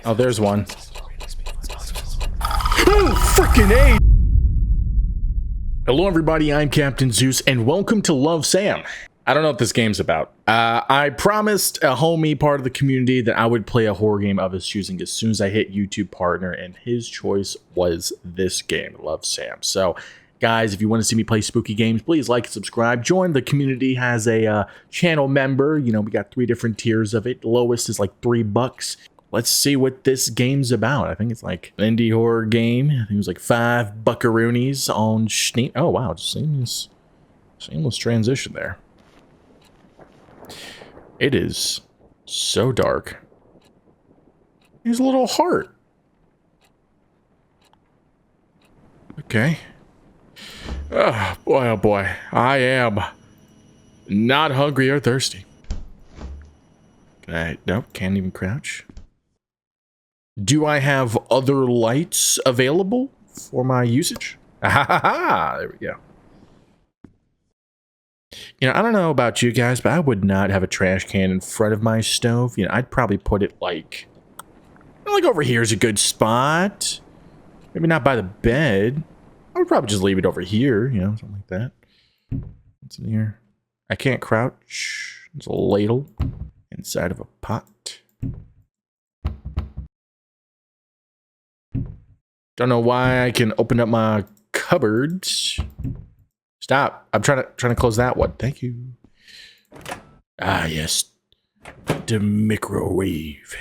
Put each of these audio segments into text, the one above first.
Oh, there's one. Oh, freaking A! Hello, everybody. I'm Captain Zeus, and welcome to Love Sam. I don't know what this game's about. I promised a homie part of the community that I would play a horror game of his choosing as soon as I hit YouTube partner, and his choice was this game, Love Sam. So, guys, if you want to see me play spooky games, please like and subscribe. Join the community. Has a channel member. You know, we got 3 different tiers of it. Lowest is like $3. Let's see what this game's about. I think it's like an indie horror game. I think it was like 5 buckaroonies on Steam. Oh, wow. Seamless transition there. It is so dark. Here's a little heart. Okay. Oh boy. I am not hungry or thirsty. Nope, can't even crouch. Do I have other lights available for my usage? There we go. You know, I don't know about you guys, but I would not have a trash can in front of my stove. You know, I'd probably put it like over here is a good spot. Maybe not by the bed. I would probably just leave it over here, you know, something like that. What's in here? I can't crouch. There's a ladle inside of a pot. Don't know why I can open up my cupboards. Stop. I'm trying to close that one. Thank you. Ah, yes. The microwave.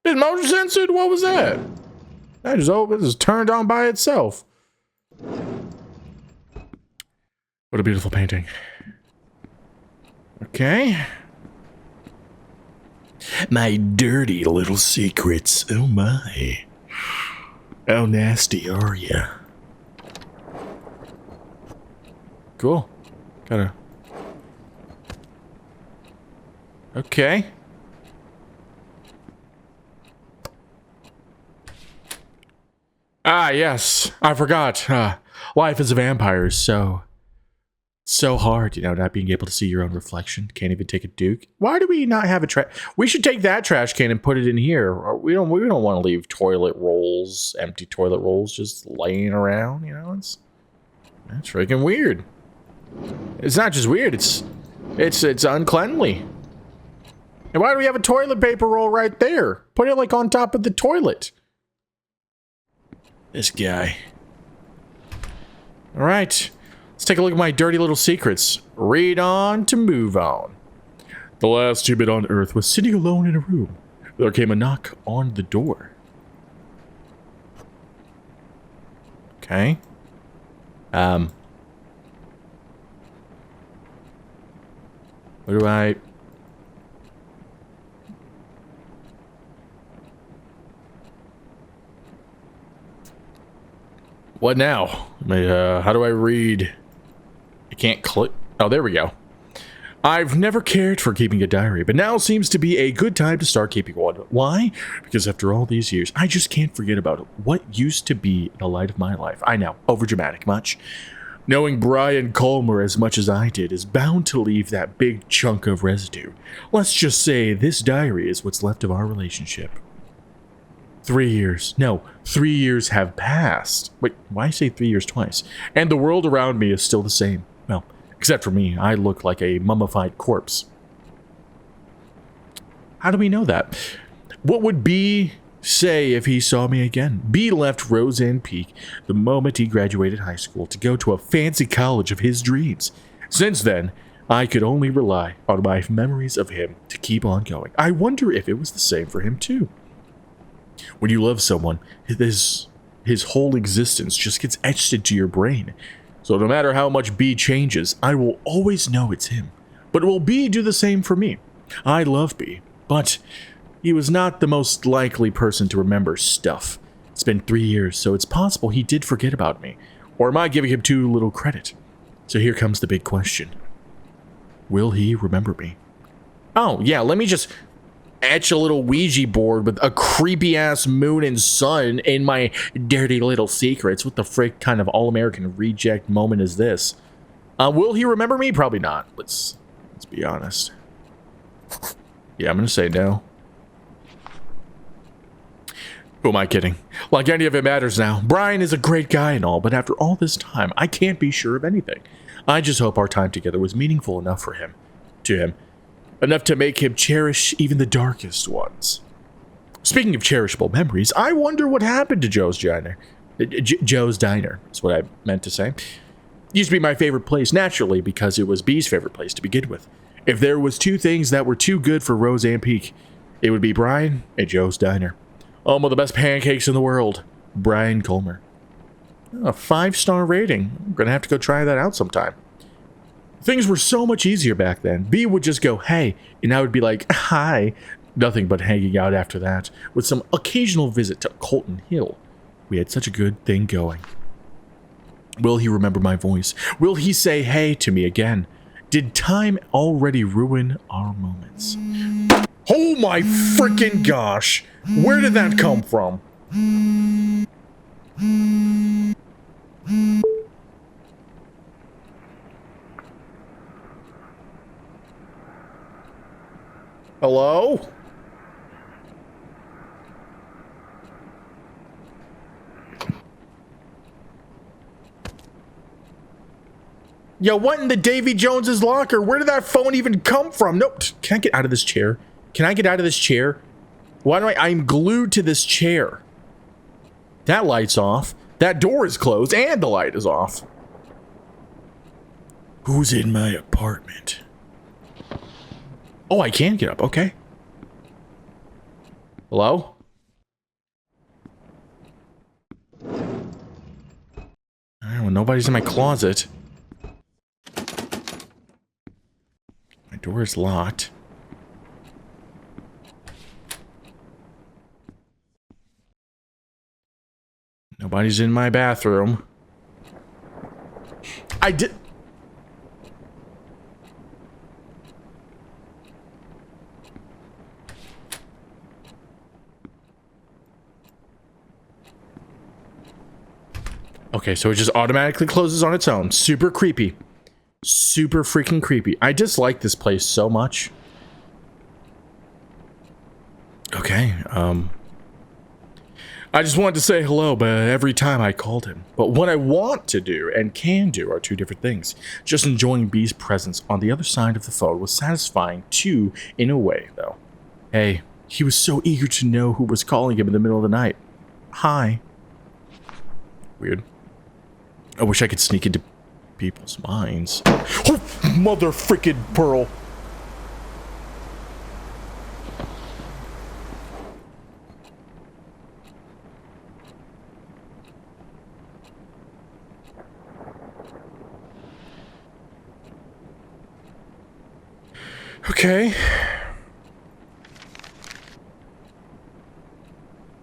Is motion censored? What was that? That just opened, just turned on by itself. What a beautiful painting. Okay. My dirty little secrets. Oh my. How nasty are ya? Cool. Gotta. Okay. Ah, yes. I forgot. Life as a vampire is so hard, you know, not being able to see your own reflection. Can't even take a duke. Why do we not have a trash? We should take that trash can and put it in here. We don't want to leave toilet rolls, empty toilet rolls, just laying around. You know, that's freaking weird. It's not just weird. It's uncleanly. And why do we have a toilet paper roll right there? Put it like on top of the toilet. This guy. All right. Let's take a look at my dirty little secrets. Read on to move on. The last human on Earth was sitting alone in a room. There came a knock on the door. Okay. What do I... What now? How do I read... I can't click. Oh, there we go. I've never cared for keeping a diary, but now seems to be a good time to start keeping one. Why? Because after all these years, I just can't forget about what used to be the light of my life. I know, overdramatic much. Knowing Brian Colmer as much as I did is bound to leave that big chunk of residue. Let's just say this diary is what's left of our relationship. 3 years. No, 3 years have passed. Wait, why say 3 years twice? And the world around me is still the same. Well, except for me, I look like a mummified corpse. How do we know that? What would B say if he saw me again? B left Roseanne Peak the moment he graduated high school to go to a fancy college of his dreams. Since then, I could only rely on my memories of him to keep on going. I wonder if it was the same for him too. When you love someone, his whole existence just gets etched into your brain. So no matter how much B changes, I will always know it's him. But will B do the same for me? I love B, but he was not the most likely person to remember stuff. It's been 3 years, so it's possible he did forget about me. Or am I giving him too little credit? So here comes the big question. Will he remember me? Oh, yeah, let me just etch a little Ouija board with a creepy ass moon and sun in my dirty little secrets. What the frick kind of all-American reject moment is this? Will he remember me? Probably not. Let's be honest. Yeah, I'm gonna say no. Who am I kidding? Like any of it matters now. Brian is a great guy and all, but after all this time, I can't be sure of anything. I just hope our time together was meaningful enough for him, enough to make him cherish even the darkest ones. Speaking of cherishable memories, I wonder what happened to Joe's Diner. Joe's Diner is what I meant to say. Used to be my favorite place, naturally, because it was B's favorite place to begin with. If there was two things that were too good for Roseanne Peak, it would be Brian and Joe's Diner. Home of the best pancakes in the world, Brian Colmer. A 5-star rating. I'm gonna have to go try that out sometime. Things were so much easier back then. B would just go, hey, and I would be like, hi. Nothing but hanging out after that, with some occasional visit to Colton Hill. We had such a good thing going. Will he remember my voice? Will he say hey to me again? Did time already ruin our moments? Oh my freaking gosh! Where did that come from? Hello? Yo, what in the Davy Jones's locker? Where did that phone even come from? Nope. Can I get out of this chair? Can I get out of this chair? Why do I'm glued to this chair. That light's off. That door is closed and the light is off. Who's in my apartment? Oh, I can get up. Okay. Hello? Alright, well, nobody's in my closet. My door is locked. Nobody's in my bathroom. I did... Okay, so it just automatically closes on its own. Super creepy. Super freaking creepy. I dislike this place so much. Okay, I just wanted to say hello, but every time I called him. But what I want to do and can do are two different things. Just enjoying B's presence on the other side of the phone was satisfying too, in a way, though. Hey, he was so eager to know who was calling him in the middle of the night. Hi. Weird. I wish I could sneak into people's minds. Oh, mother freaking pearl. Okay.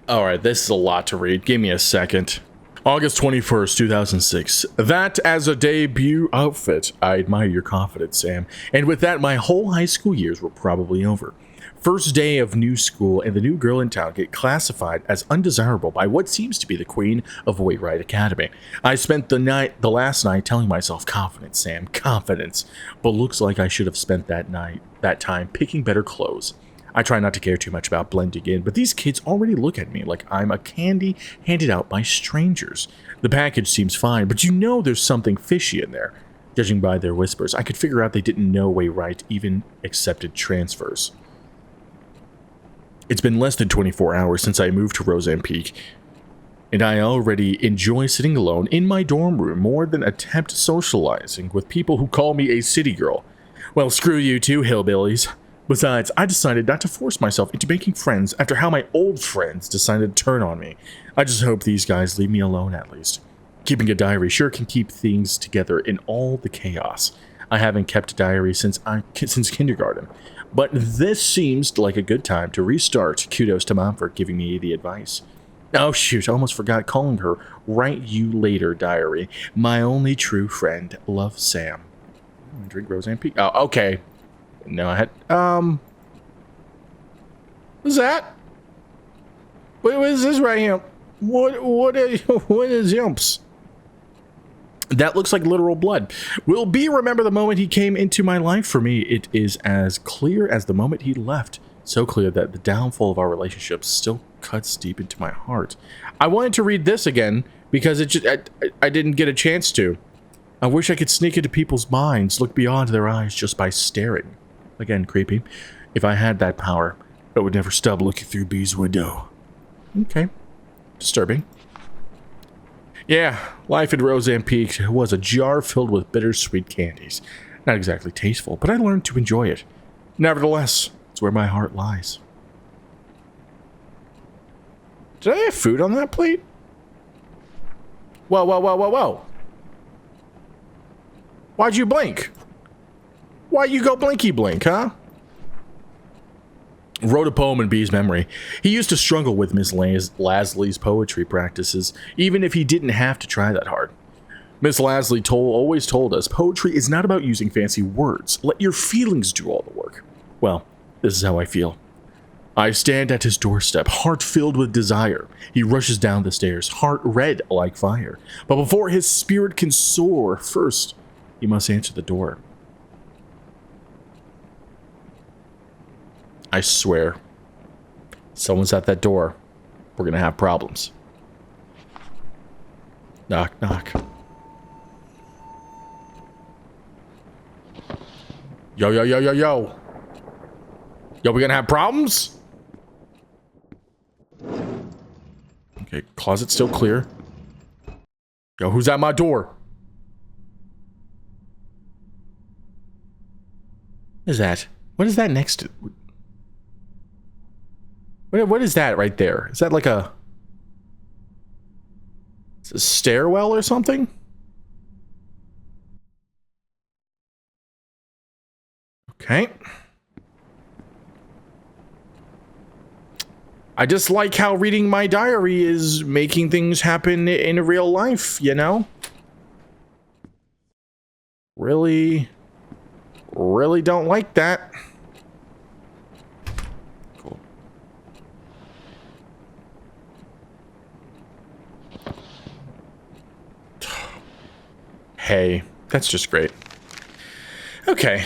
Alright, this is a lot to read. Give me a second. August 21st, 2006. That as a debut outfit. I admire your confidence, Sam. And with that, my whole high school years were probably over. First day of new school and the new girl in town get classified as undesirable by what seems to be the queen of Wainwright Academy. I spent the last night telling myself, confidence, Sam, confidence. But looks like I should have spent that time picking better clothes. I try not to care too much about blending in, but these kids already look at me like I'm a candy handed out by strangers. The package seems fine, but you know there's something fishy in there. Judging by their whispers, I could figure out they didn't know Wainwright even accepted transfers. It's been less than 24 hours since I moved to Roseanne Peak, and I already enjoy sitting alone in my dorm room more than attempt socializing with people who call me a city girl. Well, screw you too, hillbillies. Besides, I decided not to force myself into making friends after how my old friends decided to turn on me. I just hope these guys leave me alone at least. Keeping a diary sure can keep things together in all the chaos. I haven't kept a diary since kindergarten, but this seems like a good time to restart. Kudos to Mom for giving me the advice. Oh shoot, I almost forgot calling her Write You Later Diary. My only true friend. Love, Sam. Drink Roseanne Peak. Oh, okay. No, I had, what's that? What is this right here? What is yumps? That looks like literal blood. Will B remember the moment he came into my life? For me, it is as clear as the moment he left. So clear that the downfall of our relationship still cuts deep into my heart. I wanted to read this again because I didn't get a chance to. I wish I could sneak into people's minds, look beyond their eyes just by staring. Again, creepy. If I had that power, I would never stop looking through B's window. Okay. Disturbing. Yeah, life at Roseanne Peak was a jar filled with bittersweet candies. Not exactly tasteful, but I learned to enjoy it. Nevertheless, it's where my heart lies. Did I have food on that plate? Whoa, whoa, whoa, whoa, whoa. Why'd you blink? Why'd you go blinky blink, huh? Wrote a poem in B's memory. He used to struggle with Miss Lasley's poetry practices, even if he didn't have to try that hard. Miss Lasley always told us, poetry is not about using fancy words. Let your feelings do all the work. Well, this is how I feel. I stand at his doorstep, heart filled with desire. He rushes down the stairs, heart red like fire. But before his spirit can soar, first, he must answer the door. I swear, someone's at that door. We're gonna have problems. Knock, knock. Yo, yo, yo, yo, yo. Yo, we gonna have problems? Okay, closet still clear. Yo, who's at my door? What is that? What is that next to? What is that right there? Is that like a stairwell or something? Okay. I just like how reading my diary is making things happen in real life, you know? Really don't like that. Cool. Hey, that's just great. Okay.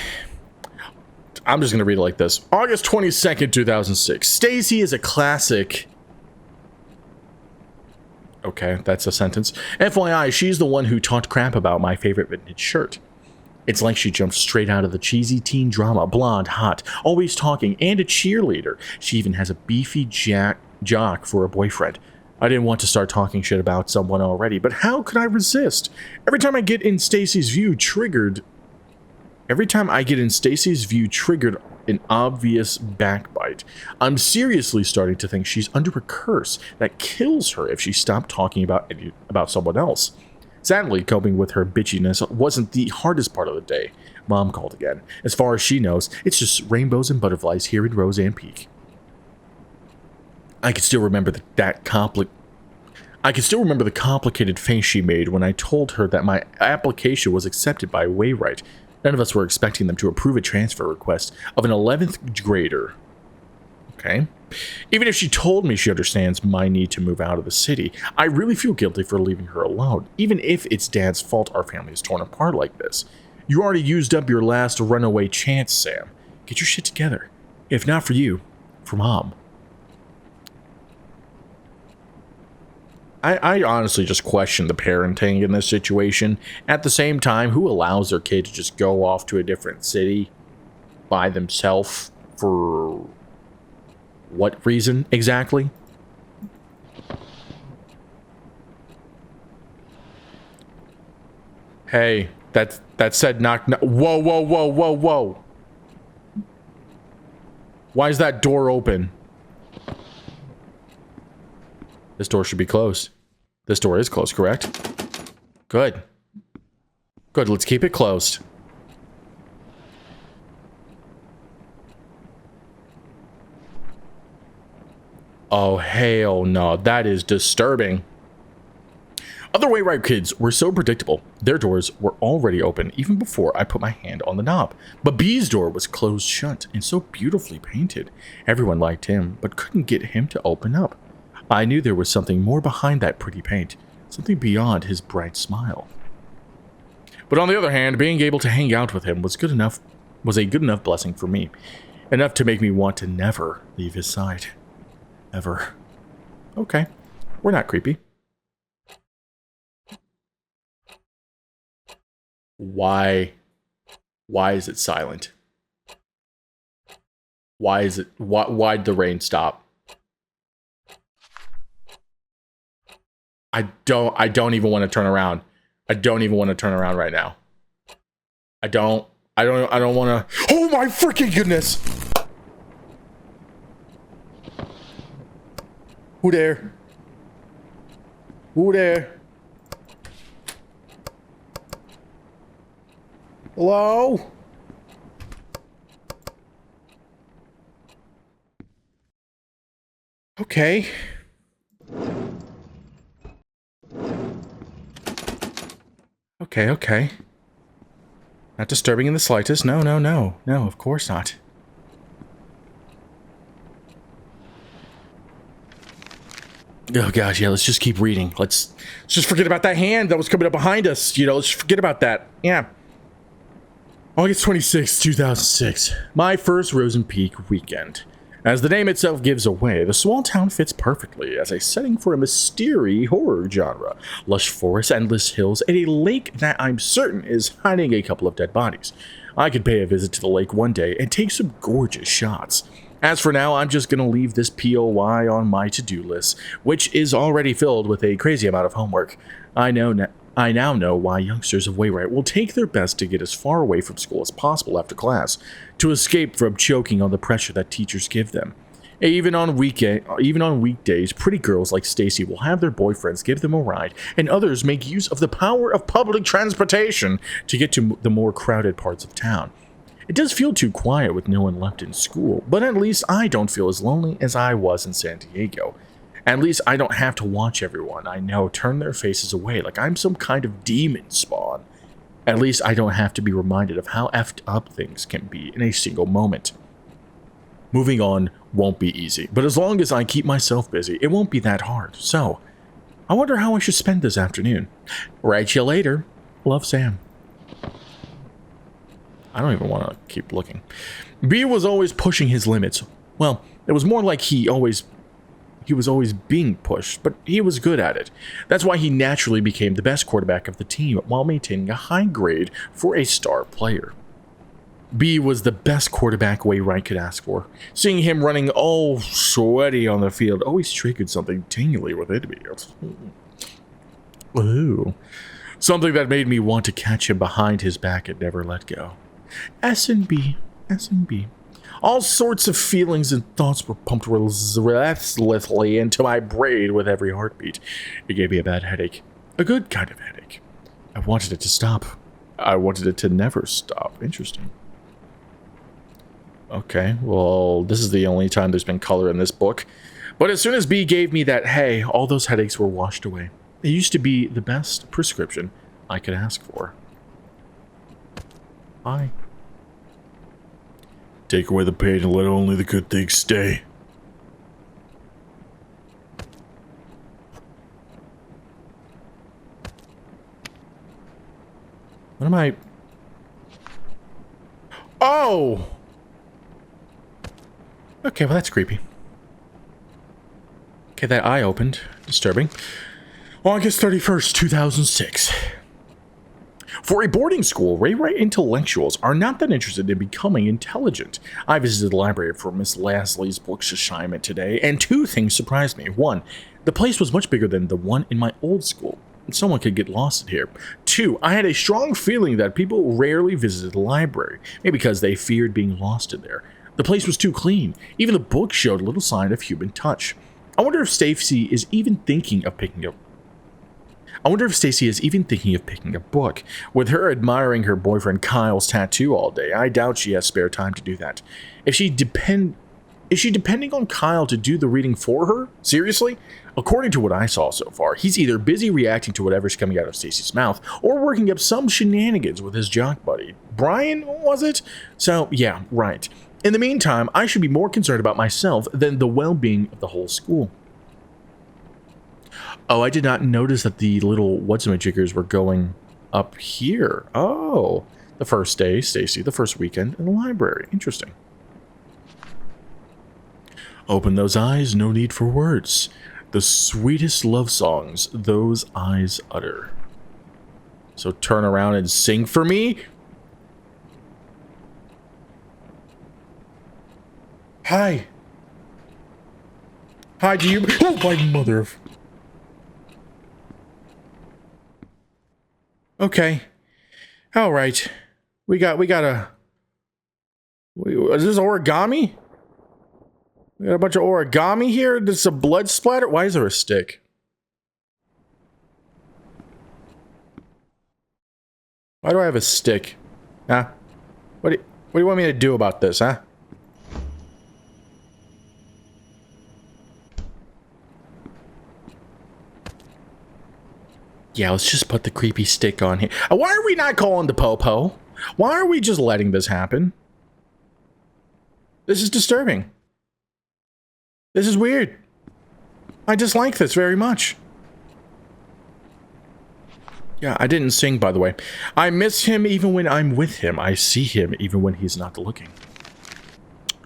I'm just going to read it like this. August 22nd, 2006. Stacy is a classic. Okay, that's a sentence. FYI, she's the one who talked crap about my favorite vintage shirt. It's like she jumped straight out of the cheesy teen drama, blonde, hot, always talking, and a cheerleader. She even has a beefy jock for a boyfriend. I didn't want to start talking shit about someone already, but how could I resist? Every time I get in Stacy's view triggered an obvious backbite. I'm seriously starting to think she's under a curse that kills her if she stopped talking about someone else. Sadly, coping with her bitchiness wasn't the hardest part of the day. Mom called again. As far as she knows, it's just rainbows and butterflies here in Roseanne Peak. I can still remember the complicated face she made when I told her that my application was accepted by Wayrite. None of us were expecting them to approve a transfer request of an 11th grader. Okay. Even if she told me she understands my need to move out of the city, I really feel guilty for leaving her alone, even if it's Dad's fault our family is torn apart like this. You already used up your last runaway chance, Sam. Get your shit together. If not for you, for Mom. I honestly just question the parenting in this situation. At the same time, who allows their kid to just go off to a different city by themselves for what reason exactly? Hey, that said knock. Whoa, whoa, whoa, whoa, whoa. Why is that door open? This door should be closed. This door is closed, correct? Good. Good, let's keep it closed. Oh, hell no. That is disturbing. Other Wayrite kids were so predictable. Their doors were already open even before I put my hand on the knob. But B's door was closed shut and so beautifully painted. Everyone liked him, but couldn't get him to open up. I knew there was something more behind that pretty paint, something beyond his bright smile. But on the other hand, being able to hang out with him was a good enough blessing for me. Enough to make me want to never leave his side. Ever. Okay. We're not creepy. Why is it silent? Why'd the rain stop? I don't even want to turn around. I don't even want to turn around right now. I don't want to. Oh my freaking goodness! Who there? Who there? Hello? Okay. Okay. Not disturbing in the slightest. No, of course not. Oh gosh, yeah, let's just keep reading. Let's just forget about that hand that was coming up behind us. Let's just forget about that. Yeah. August 26, 2006. My first Rosen Peak weekend. As the name itself gives away, the small town fits perfectly as a setting for a mystery horror genre. Lush forests, endless hills, and a lake that I'm certain is hiding a couple of dead bodies. I could pay a visit to the lake one day and take some gorgeous shots. As for now, I'm just gonna leave this POI on my to-do list, which is already filled with a crazy amount of homework. I now know why youngsters of Wayrite will take their best to get as far away from school as possible after class, to escape from choking on the pressure that teachers give them. Even on weekdays, pretty girls like Stacy will have their boyfriends give them a ride, and others make use of the power of public transportation to get to the more crowded parts of town. It does feel too quiet with no one left in school, but at least I don't feel as lonely as I was in San Diego. At least I don't have to watch everyone I know turn their faces away like I'm some kind of demon spawn. At least I don't have to be reminded of how effed up things can be in a single moment. Moving on won't be easy, but as long as I keep myself busy, it won't be that hard. So, I wonder how I should spend this afternoon. Write you later. Love, Sam. I don't even want to keep looking. B was always pushing his limits. Well, it was more like he was always being pushed, but he was good at it. That's why he naturally became the best quarterback of the team while maintaining a high grade for a star player. B was the best quarterback Wayrite could ask for. Seeing him running all sweaty on the field always triggered something tingly within me. Ooh. Something that made me want to catch him behind his back and never let go. S&B. All sorts of feelings and thoughts were pumped restlessly into my brain with every heartbeat. It gave me a bad headache. A good kind of headache. I wanted it to stop. I wanted it to never stop. Interesting. Okay, well, this is the only time there's been color in this book. But as soon as B gave me that hay, all those headaches were washed away. It used to be the best prescription I could ask for. Bye. Take away the pain and let only the good things stay. What am I... Oh! Okay, well that's creepy. Okay, that eye opened. Disturbing. August 31st, 2006. For a boarding school, Wayrite intellectuals are not that interested in becoming intelligent. I visited the library for Miss Leslie's books assignment today, and two things surprised me. One, the place was much bigger than the one in my old school. Someone could get lost in here. Two, I had a strong feeling that people rarely visited the library, maybe because they feared being lost in there. The place was too clean. Even the books showed little sign of human touch. I wonder if Stacy is even thinking of picking up a book. With her admiring her boyfriend Kyle's tattoo all day, I doubt she has spare time to do that. Is she depending on Kyle to do the reading for her? Seriously? According to what I saw so far, he's either busy reacting to whatever's coming out of Stacy's mouth or working up some shenanigans with his jock buddy. Brian, was it? So, yeah, right. In the meantime, I should be more concerned about myself than the well-being of the whole school. Oh, I did not notice that the little what's-my-jiggers were going up here. Oh, the first day, Stacy, the first weekend in the library. Interesting. Open those eyes, no need for words. The sweetest love songs those eyes utter. So turn around and sing for me. Hi. Hi, do you... Oh, my mother... Okay. All right. We got a... Is this origami? We got a bunch of origami here? This is a blood splatter? Why is there a stick? Why do I have a stick? Huh? What do you want me to do about this, huh? Yeah, let's just put the creepy stick on here. Why are we not calling the Popo? Why are we just letting this happen? This is disturbing. This is weird. I dislike this very much. Yeah, I didn't sing, by the way. I miss him even when I'm with him. I see him even when he's not looking.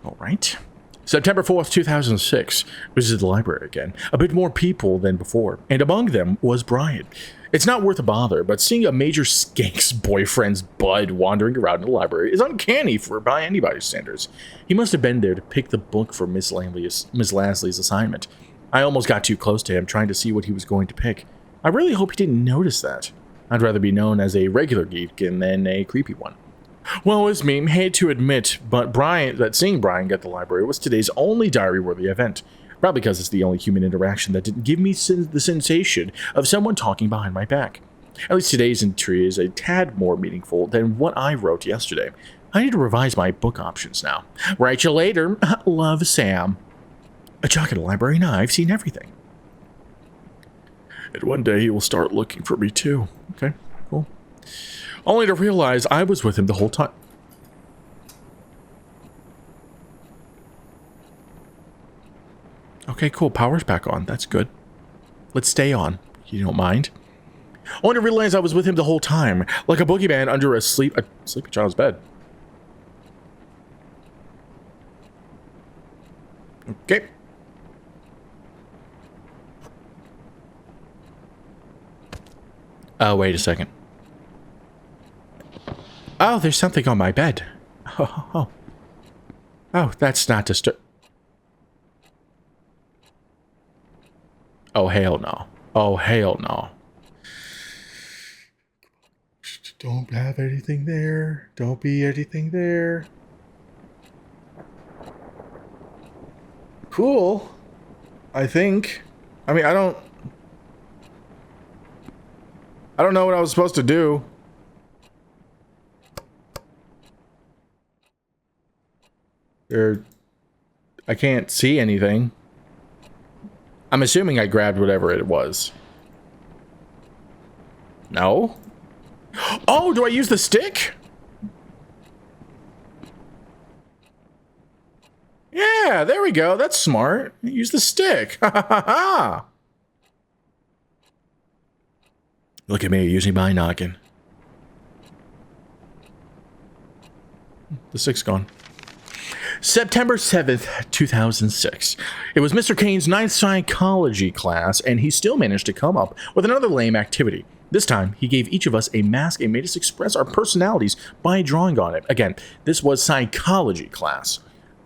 All right. September 4th, 2006. Visited the library again. A bit more people than before, and among them was Brian. It's not worth a bother, but seeing a major skank's boyfriend's bud wandering around in the library is uncanny by anybody's standards. He must have been there to pick the book for Miss Lasley's assignment. I almost got too close to him, trying to see what he was going to pick. I really hope he didn't notice that. I'd rather be known as a regular geek than a creepy one. Well, it's me, hate to admit, but seeing Brian get the library was today's only diary-worthy event. Probably because it's the only human interaction that didn't give me the sensation of someone talking behind my back. At least today's entry is a tad more meaningful than what I wrote yesterday. I need to revise my book options now. Write you later. Love, Sam. A jock at a library? Nah, I've seen everything. And one day he will start looking for me too. Okay, cool. Only to realize I was with him the whole time. Okay, cool. Power's back on. That's good. Let's stay on. You don't mind? Only to realize I was with him the whole time, like a boogeyman under a sleepy child's bed. Okay. Oh, wait a second. Oh, there's something on my bed. Oh, that's not disturb. Oh, hell no. Oh, hell no. Don't have anything there. Don't be anything there. Cool. I think. I mean, I don't know what I was supposed to do. I can't see anything. I'm assuming I grabbed whatever it was. No? Oh, do I use the stick? Yeah, there we go. That's smart. Use the stick. Ha ha ha ha. Look at me using my noggin. The stick's gone. September 7th, 2006. It was Mr. Kane's 9th psychology class, and he still managed to come up with another lame activity. This time, he gave each of us a mask and made us express our personalities by drawing on it. Again, this was psychology class.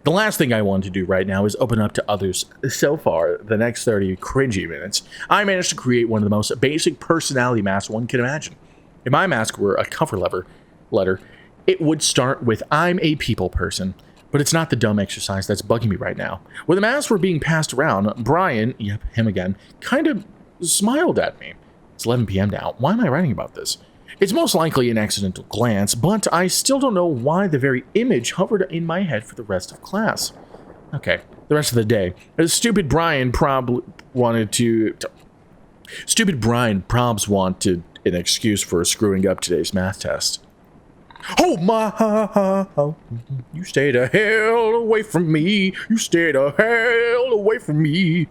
The last thing I want to do right now is open up to others. So far, the next 30 cringy minutes, I managed to create one of the most basic personality masks one can imagine. If my mask were a cover letter, it would start with I'm a people person. But it's not the dumb exercise that's bugging me right now. When the masks were being passed around, Brian, yep, him again, kind of smiled at me. It's 11 p.m. now. Why am I writing about this? It's most likely an accidental glance, but I still don't know why the very image hovered in my head for the rest of class. Okay, the rest of the day. Stupid Brian probs wanted an excuse for screwing up today's math test. Oh my, you stay the hell away from me. You stay the hell away from me.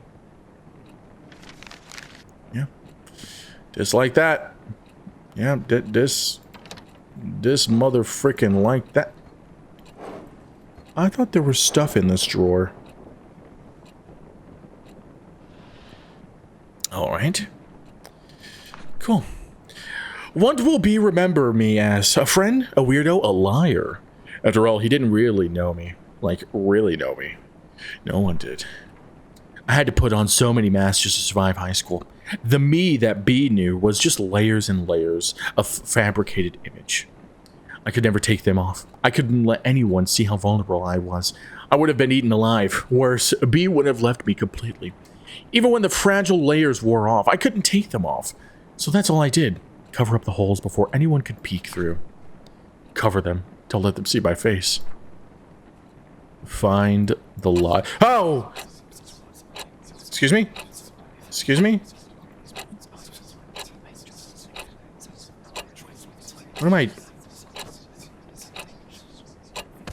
Yeah, just like that. Yeah, this mother frickin' like that. I thought there was stuff in this drawer. All right. Cool. What will B remember me as? A friend? A weirdo? A liar? After all, he didn't really know me. Like, really know me. No one did. I had to put on so many masks just to survive high school. The me that B knew was just layers and layers of fabricated image. I could never take them off. I couldn't let anyone see how vulnerable I was. I would have been eaten alive. Worse, B would have left me completely. Even when the fragile layers wore off, I couldn't take them off. So that's all I did. Cover up the holes before anyone could peek through. Cover them to let them see my face. Find the lie. Oh! Excuse me? Excuse me? What am I...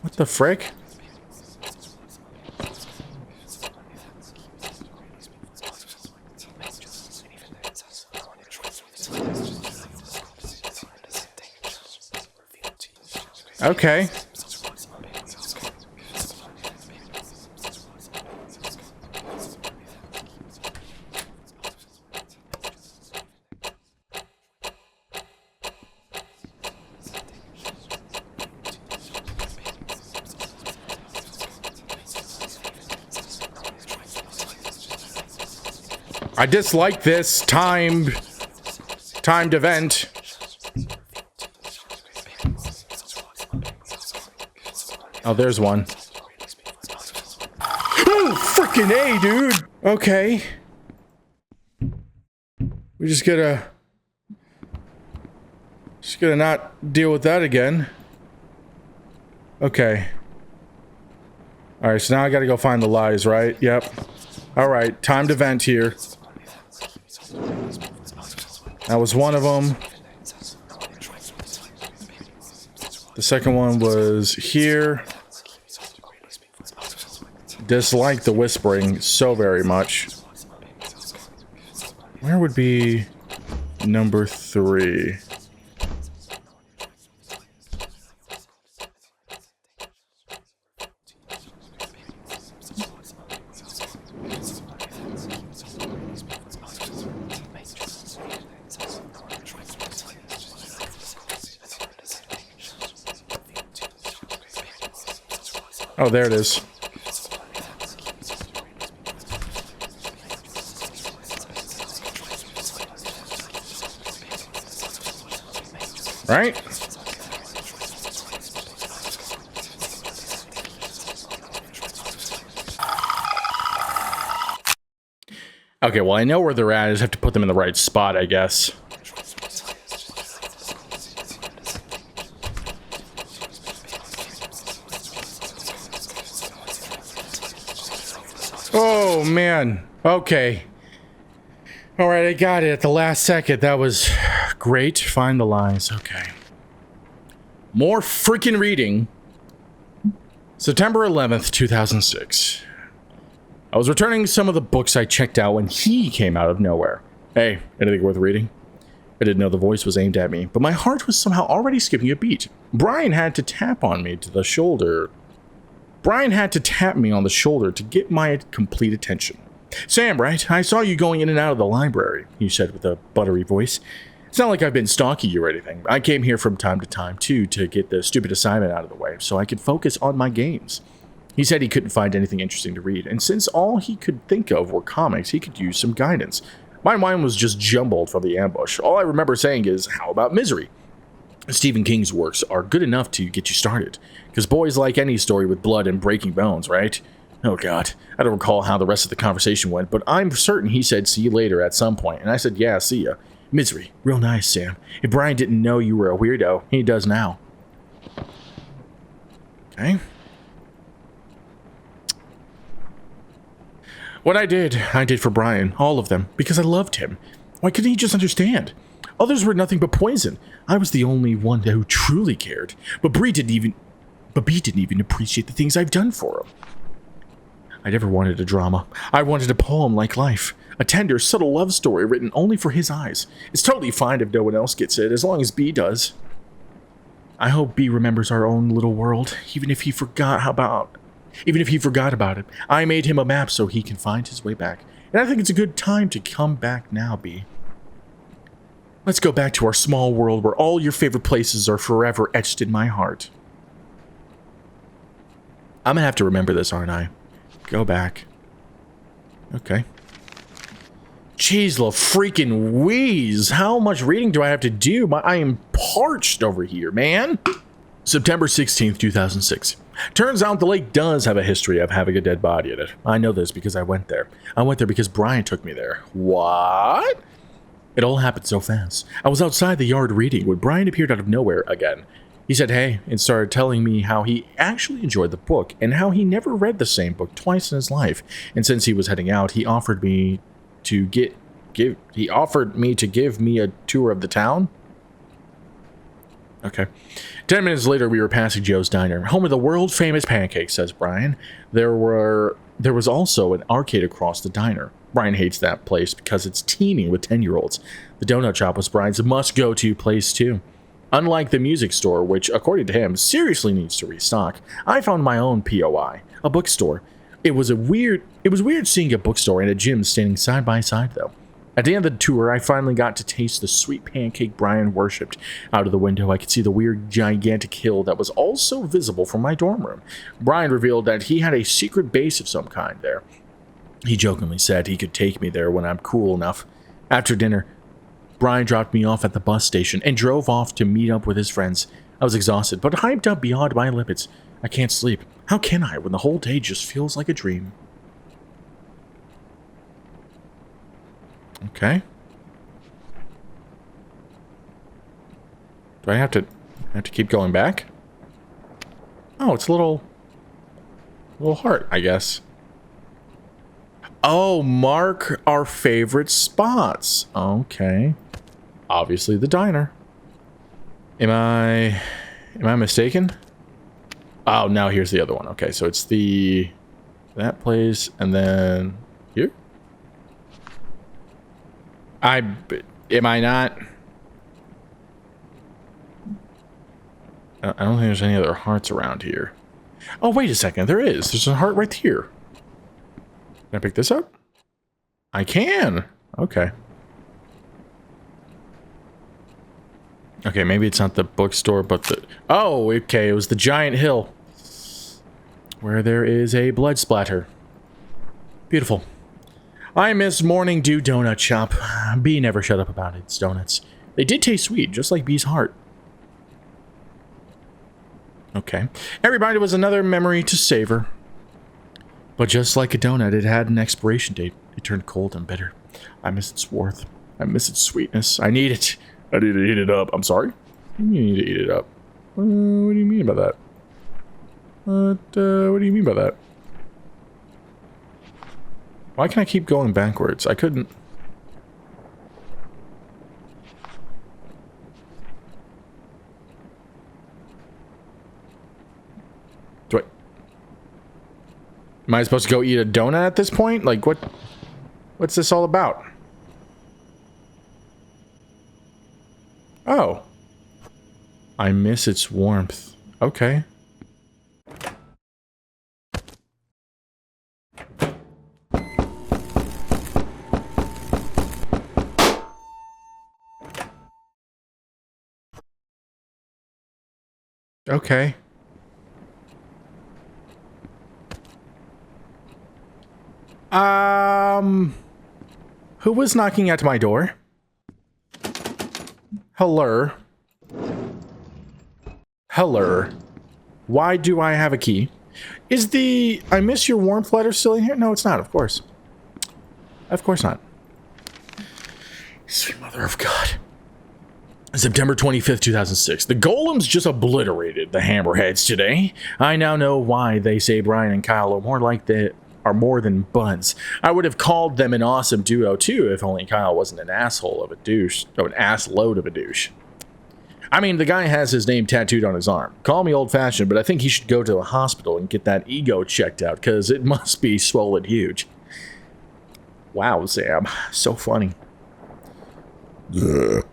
What the frick? Okay. I dislike this timed event. Oh, there's one. Oh, freaking A, dude. Okay. We just gotta not deal with that again. Okay. All right, so now I gotta go find the lies, right? Yep. All right, timed event here. That was one of them. The second one was here. Dislike the whispering so very much. Where would be number 3? Oh, there it is. Right? Okay, well, I know where they're at. I just have to put them in the right spot, I guess. Oh, man. Okay. All right, I got it at the last second. That was great. Find the lies. Okay. More freaking reading. September 11th, 2006. I was returning some of the books I checked out when he came out of nowhere. Hey, anything worth reading? I didn't know the voice was aimed at me, but my heart was somehow already skipping a beat. Brian had to tap me on the shoulder to get my complete attention. Sam, right? I saw you going in and out of the library, he said with a buttery voice. It's not like I've been stalking you or anything. I came here from time to time, too, to get the stupid assignment out of the way, so I could focus on my games. He said he couldn't find anything interesting to read, and since all he could think of were comics, he could use some guidance. My mind was just jumbled from the ambush. All I remember saying is, how about Misery? Stephen King's works are good enough to get you started, because boys like any story with blood and breaking bones, right? Oh god, I don't recall how the rest of the conversation went, but I'm certain he said see you later at some point, and I said yeah, see ya. Misery, real nice, Sam. If Brian didn't know you were a weirdo, he does now. Okay. What I did for Brian, all of them, because I loved him. Why couldn't he just understand? Others were nothing but poison. I was the only one who truly cared. But B didn't even appreciate the things I've done for him. I never wanted a drama. I wanted a poem like life. A tender, subtle love story written only for his eyes. It's totally fine if no one else gets it, as long as B does. I hope B remembers our own little world, even if he forgot about it. I made him a map so he can find his way back. And I think it's a good time to come back now, B. Let's go back to our small world where all your favorite places are forever etched in my heart. I'm gonna have to remember this, aren't I? Go back. Okay. Jeez, la freaking wheeze. How much reading do I have to do? I am parched over here, man. September 16th, 2006. Turns out the lake does have a history of having a dead body in it. I know this because I went there. I went there because Brian took me there. What? It all happened so fast. I was outside the yard reading when Brian appeared out of nowhere again. He said hey and started telling me how he actually enjoyed the book and how he never read the same book twice in his life. And since he was heading out, he offered me to give me a tour of the town. Okay. 10 minutes later, we were passing Joe's Diner, home of the world-famous pancakes, says Brian. There was also an arcade across the diner. Brian hates that place because it's teeming with 10-year-olds. The donut shop was Brian's must-go-to place, too. Unlike the music store, which, according to him, seriously needs to restock, I found my own POI, a bookstore. It was weird seeing a bookstore and a gym standing side by side, though. At the end of the tour, I finally got to taste the sweet pancake Brian worshipped. Out of the window, I could see the weird, gigantic hill that was also visible from my dorm room. Brian revealed that he had a secret base of some kind there. He jokingly said he could take me there when I'm cool enough. After dinner, Brian dropped me off at the bus station and drove off to meet up with his friends. I was exhausted, but hyped up beyond my limits. I can't sleep. How can I when the whole day just feels like a dream? Okay. Do I have to keep going back? Oh, it's a little heart, I guess. Oh, mark our favorite spots. Okay. Obviously the diner. Am I mistaken? Oh, now here's the other one. Okay, so it's that place and then here? Am I not? I don't think there's any other hearts around here. Oh, wait a second. There is. There's a heart right here. Can I pick this up? I can. Okay. Okay, maybe it's not the bookstore, but the... Oh, okay. It was the giant hill. Where there is a blood splatter. Beautiful. I miss Morning Dew Donut Shop. B never shut up about its donuts. They did taste sweet, just like B's heart. Okay. Everybody was another memory to savor. But just like a donut, it had an expiration date. It turned cold and bitter. I miss its warmth. I miss its sweetness. I need it. I need to eat it up. I'm sorry? You need to eat it up. What do you mean by that? What do you mean by that? Why can I keep going backwards? I couldn't... Am I supposed to go eat a donut at this point? Like, what's this all about? Oh. I miss its warmth. Okay. Okay. Who was knocking at my door? Hello. Hello. Why do I have a key? Is the I miss your warmth letter still in here? No, it's not, of course. Of course not. Sweet mother of God. September 25th, 2006. The golems just obliterated the hammerheads today. I now know why they say Brian and Kyle are more than buds. I would have called them an awesome duo too if only Kyle wasn't an asshole of a douche. Or an ass load of a douche. I mean, the guy has his name tattooed on his arm. Call me old-fashioned, but I think he should go to a hospital and get that ego checked out, because it must be swollen huge. Wow, Sam. So funny. Ugh.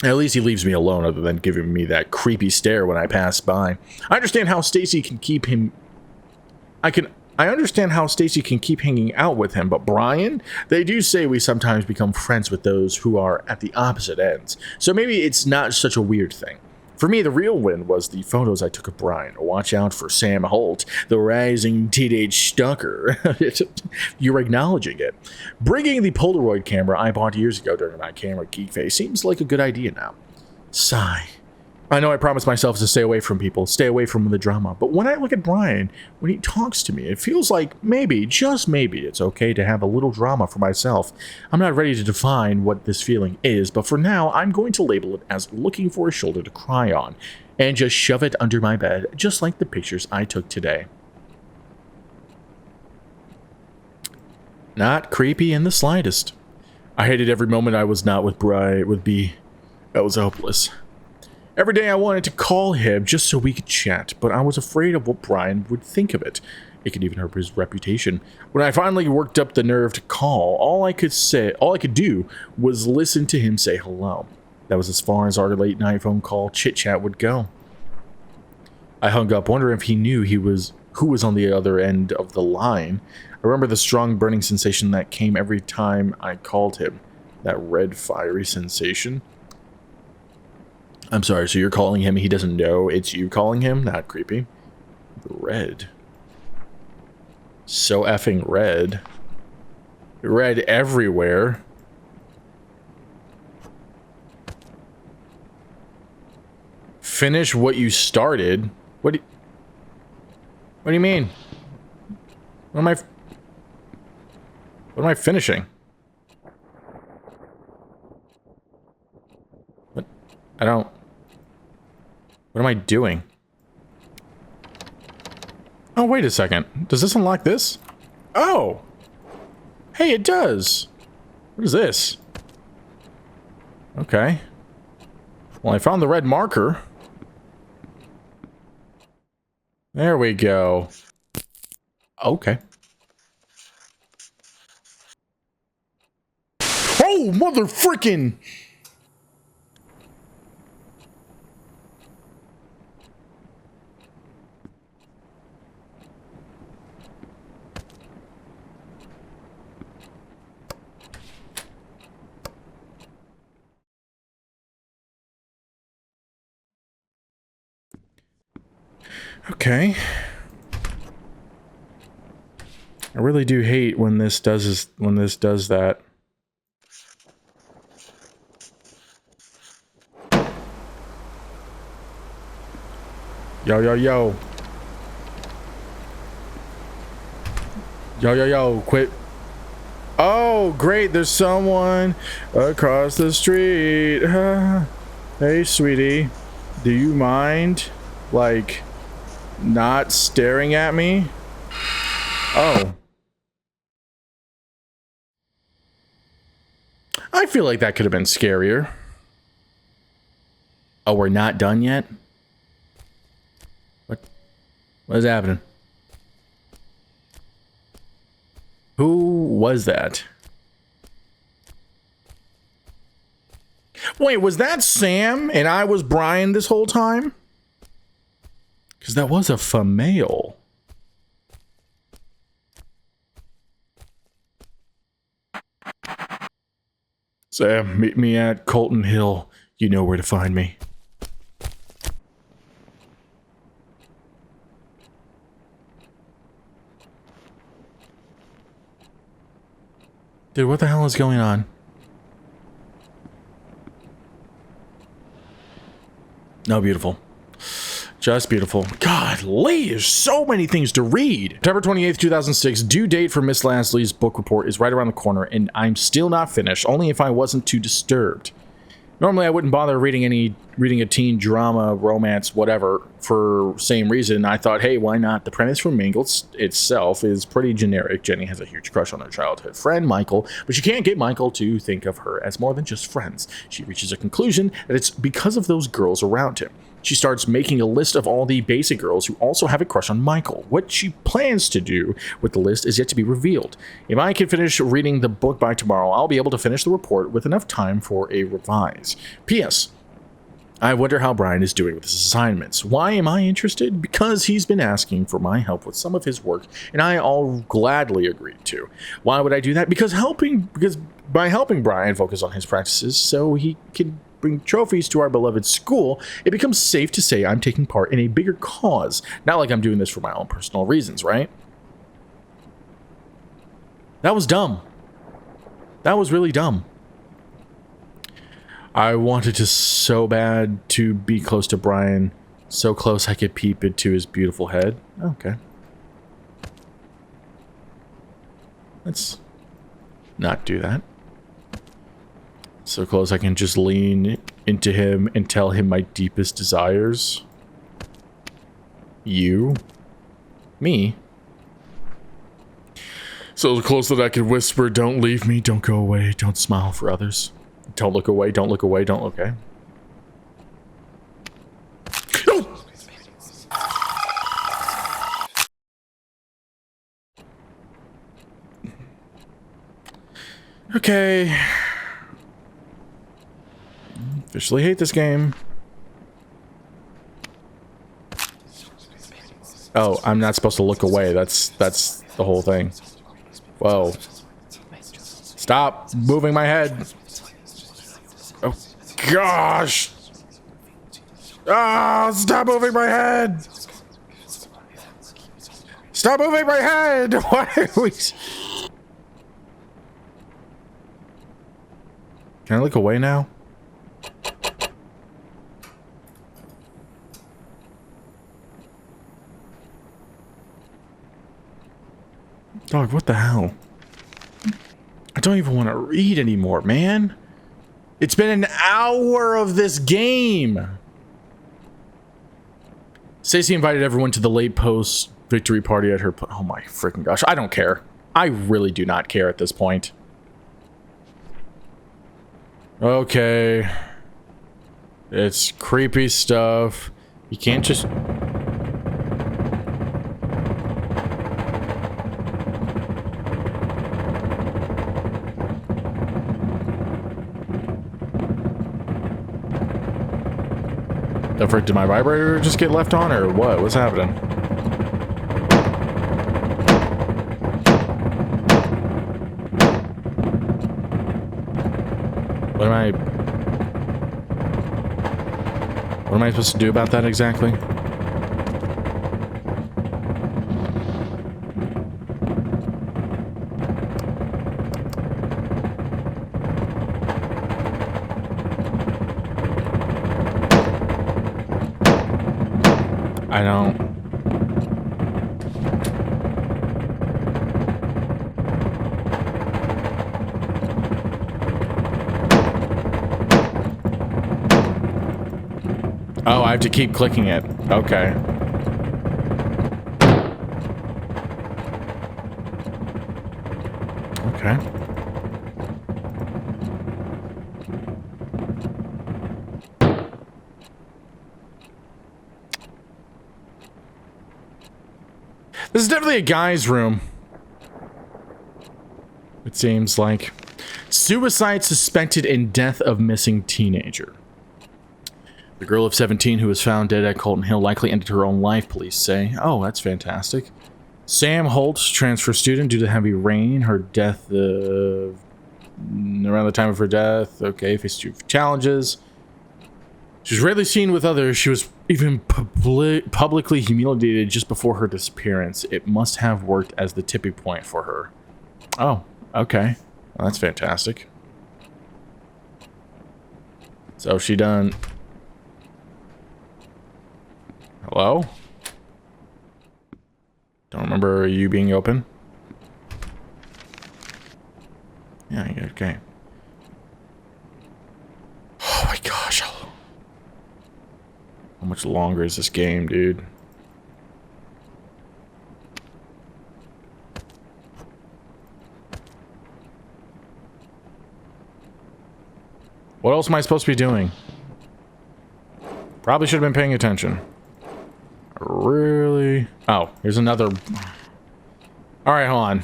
At least he leaves me alone other than giving me that creepy stare when I pass by. I understand how Stacy can keep him... I understand how Stacy can keep hanging out with him, but Brian? They do say we sometimes become friends with those who are at the opposite ends. So maybe it's not such a weird thing. For me, the real win was the photos I took of Brian. Watch out for Sam Holt, the rising teenage stalker. You're acknowledging it. Bringing the Polaroid camera I bought years ago during my camera geek phase seems like a good idea now. Sigh. I know I promised myself to stay away from people, stay away from the drama, but when I look at Brian, when he talks to me, it feels like maybe, just maybe, it's okay to have a little drama for myself. I'm not ready to define what this feeling is, but for now, I'm going to label it as looking for a shoulder to cry on, and just shove it under my bed, just like the pictures I took today. Not creepy in the slightest. I hated every moment I was not with Brian. That was hopeless. Every day I wanted to call him just so we could chat, but I was afraid of what Brian would think of it. It could even hurt his reputation. When I finally worked up the nerve to call, all I could do was listen to him say hello. That was as far as our late night phone call chit-chat would go. I hung up, wondering if he knew who was on the other end of the line. I remember the strong burning sensation that came every time I called him. That red fiery sensation. I'm sorry, so you're calling him, he doesn't know it's you calling him? Not creepy. Red. So effing red. Red everywhere. Finish what you started? What do you mean? What am I finishing? What am I doing? Oh, wait a second. Does this unlock this? Oh! Hey, it does! What is this? Okay. Well, I found the red marker. There we go. Okay. Oh, mother frickin'! Okay. I really do hate when this does that. Yo, yo, yo. Yo, yo, yo, quit. Oh, great, there's someone across the street. Hey, sweetie, do you mind, like, not staring at me? Oh. I feel like that could have been scarier. Oh, we're not done yet? What is happening? Who was that? Wait, was that Sam and I was Brian this whole time? Because that was a female. Sam, meet me at Colton Hill. You know where to find me. Dude, what the hell is going on? No, beautiful. Just beautiful. God, Lee, there's so many things to read. September 28th, 2006, due date for Miss Lasley's book report is right around the corner, and I'm still not finished, only if I wasn't too disturbed. Normally, I wouldn't bother reading a teen drama, romance, whatever, for same reason. I thought, hey, why not? The premise for Mangle itself is pretty generic. Jenny has a huge crush on her childhood friend, Michael, but she can't get Michael to think of her as more than just friends. She reaches a conclusion that it's because of those girls around him. She starts making a list of all the basic girls who also have a crush on Michael. What she plans to do with the list is yet to be revealed. If I can finish reading the book by tomorrow, I'll be able to finish the report with enough time for a revise. P.S. I wonder how Brian is doing with his assignments. Why am I interested? Because he's been asking for my help with some of his work, and I gladly agreed to. Why would I do that? Because by helping Brian focus on his practices so he can bring trophies to our beloved school, it becomes safe to say I'm taking part in a bigger cause. Not like I'm doing this for my own personal reasons, right? That was dumb. That was really dumb. I wanted to so bad to be close to Brian. So close I could peep into his beautiful head. Okay. Let's not do that. So close I can just lean into him and tell him my deepest desires. You? Me? So close that I can whisper, don't leave me, don't go away, don't smile for others. Don't look away, don't look away, don't look away. Oh! Okay. Officially hate this game. Oh, I'm not supposed to look away. That's the whole thing. Whoa. Stop moving my head. Oh, gosh. Ah, stop moving my head. Stop moving my head. Why are we... Can I look away now? Dog, what the hell? I don't even want to read anymore, man. It's been an hour of this game. Stacey invited everyone to the late post victory party at her... Oh my freaking gosh. I don't care. I really do not care at this point. Okay. It's creepy stuff. You can't just... Did my vibrator just get left on, or what? What's happening? What am I supposed to do about that exactly? I don't... Oh, I have to keep clicking it. Okay. Okay. This is definitely a guy's room. It seems like. Suicide suspected in death of missing teenager. The girl of 17 who was found dead at Colton Hill likely ended her own life, police say. Oh, that's fantastic. Sam Holtz, transfer student due to heavy rain. Her death, around the time of her death. Okay, faced two challenges. She was rarely seen with others. She was even publicly humiliated just before her disappearance. It must have worked as the tipping point for her. Oh, okay. Well, that's fantastic. So she done... Hello? Don't remember you being open. Yeah, okay. Oh my How much longer is this game, dude? What else am I supposed to be doing? Probably should have been paying attention. Really? Oh, here's another... Alright, hold on.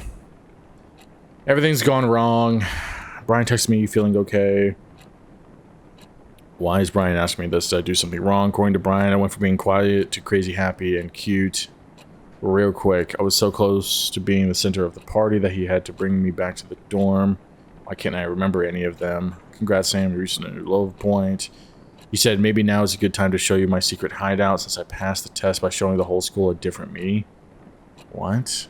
Everything's gone wrong. Brian texted me, "You feeling okay?" Why is Brian asking me this? Did I do something wrong? According to Brian, I went from being quiet to crazy happy and cute real quick. I was so close to being the center of the party that he had to bring me back to the dorm. Why can't I remember any of them? Congrats, Sam. You reached a new low point. He said, maybe now is a good time to show you my secret hideout since I passed the test by showing the whole school a different me. What?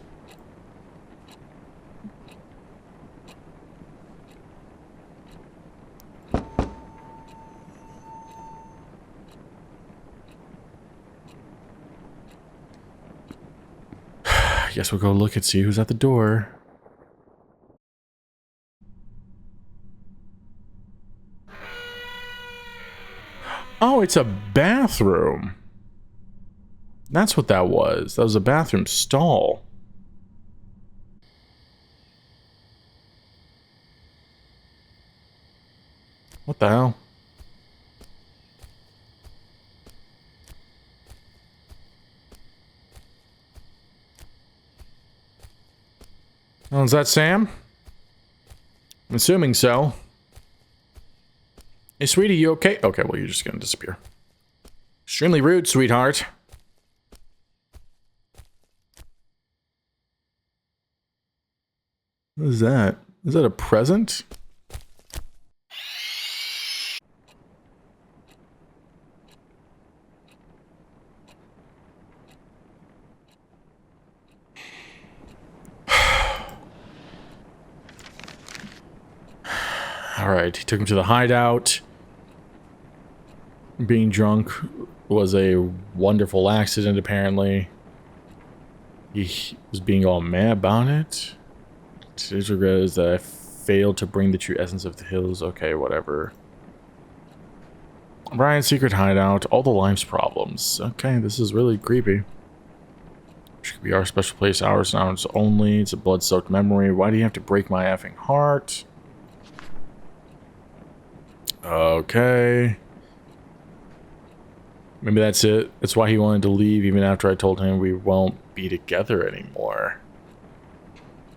I guess we'll go look and see who's at the door. Oh, it's a bathroom. That's what that was. That was a bathroom stall. What the hell? Oh, is that Sam? I'm assuming so. Hey, sweetie, you okay? Okay, well, you're just gonna disappear. Extremely rude, sweetheart. What is that? Is that a present? Alright, he took him to the hideout. Being drunk was a wonderful accident, apparently. He was being all mad about it. Today's regret is that I failed to bring the true essence of the hills. Okay, whatever. Brian's secret hideout. All the life's problems. Okay, this is really creepy. Which could be our special place, ours and ours only. It's a blood-soaked memory. Why do you have to break my effing heart? Okay. Maybe that's it. That's why he wanted to leave even after I told him we won't be together anymore.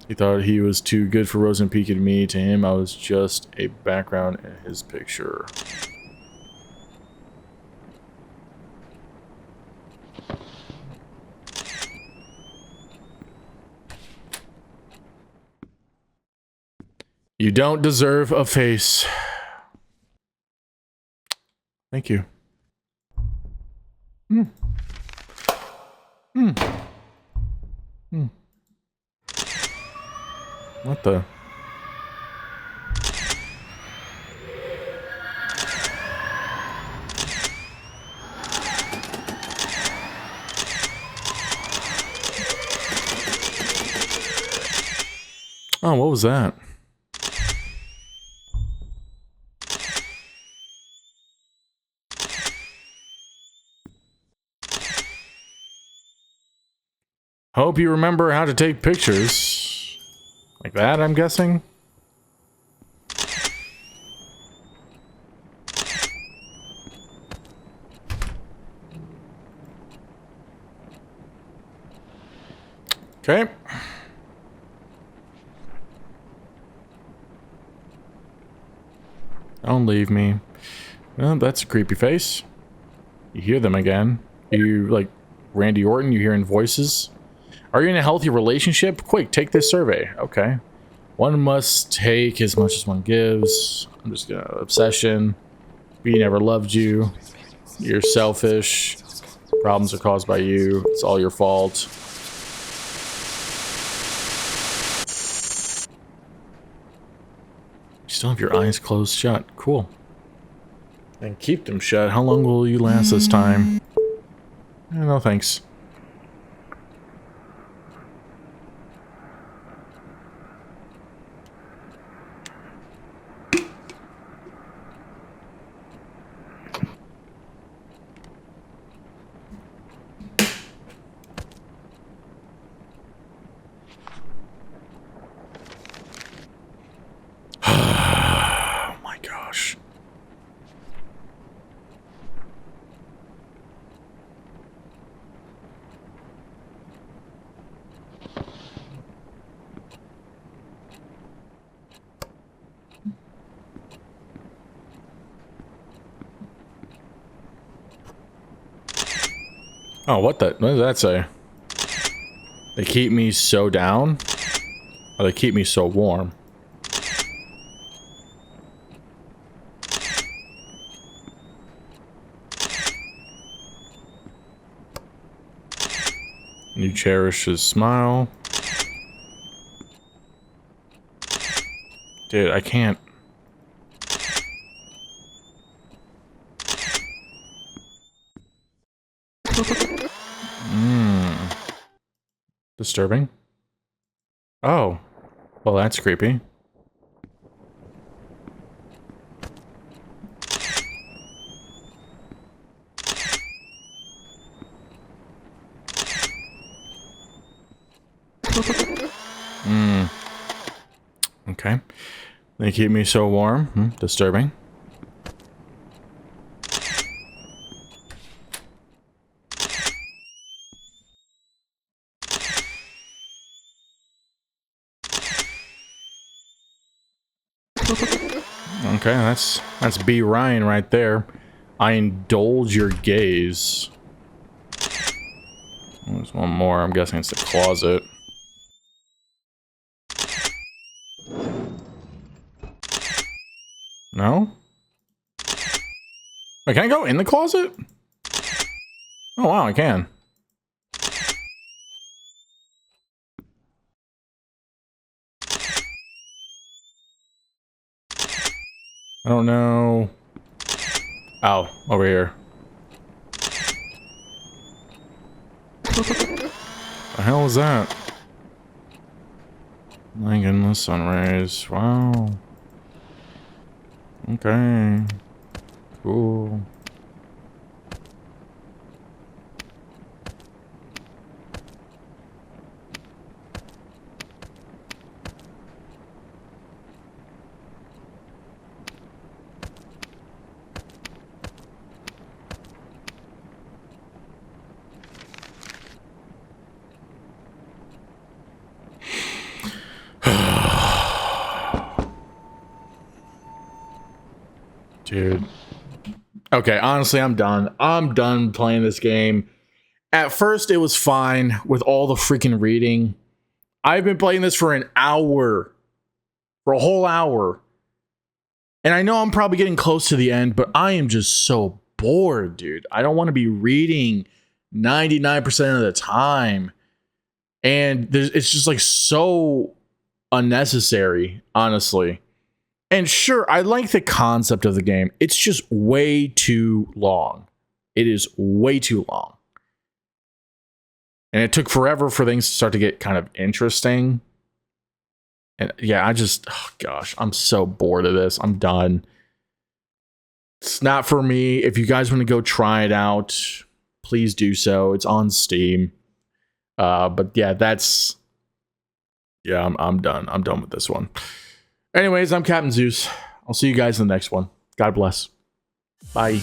He thought he was too good for Rose and Peak and me. To him, I was just a background in his picture. You don't deserve a face. Thank you. Hmm. Hmm. Hmm. What the? Oh, what was that? Hope you remember how to take pictures. Like that, I'm guessing? Okay. Don't leave me. Well, that's a creepy face. You hear them again. You, like, Randy Orton, you hearing voices? Are you in a healthy relationship? Quick, take this survey. Okay. One must take as much as one gives. I'm just gonna... Obsession. We never loved you. You're selfish. Problems are caused by you. It's all your fault. You still have your eyes closed shut. Cool. And keep them shut. How long will you last this time? No, thanks. Oh, what does that say? They keep me so down? Or they keep me so warm? You cherish his smile. Dude, I can't. Disturbing. Oh. Well, that's creepy. Okay. They keep me so warm. Disturbing. Okay, that's B. Ryan right there. I indulge your gaze. There's one more. I'm guessing it's the closet. No? Wait, can I go in the closet? Oh wow, I can. I don't know. Oh, over here. The hell is that? My goodness, sun rays. Wow. Okay. Cool. Dude. Okay, honestly, I'm done. I'm done playing this game. At first, it was fine with all the freaking reading. I've been playing this for an hour. For a whole hour. And I know I'm probably getting close to the end, but I am just so bored, dude. I don't want to be reading 99% of the time. And it's just like so unnecessary, honestly. And sure, I like the concept of the game. It's just way too long. It is way too long. And it took forever for things to start to get kind of interesting. And yeah, oh gosh, I'm so bored of this. I'm done. It's not for me. If you guys want to go try it out, please do so. It's on Steam. But yeah, I'm done. I'm done with this one. Anyways, I'm Captain Zeus. I'll see you guys in the next one. God bless. Bye.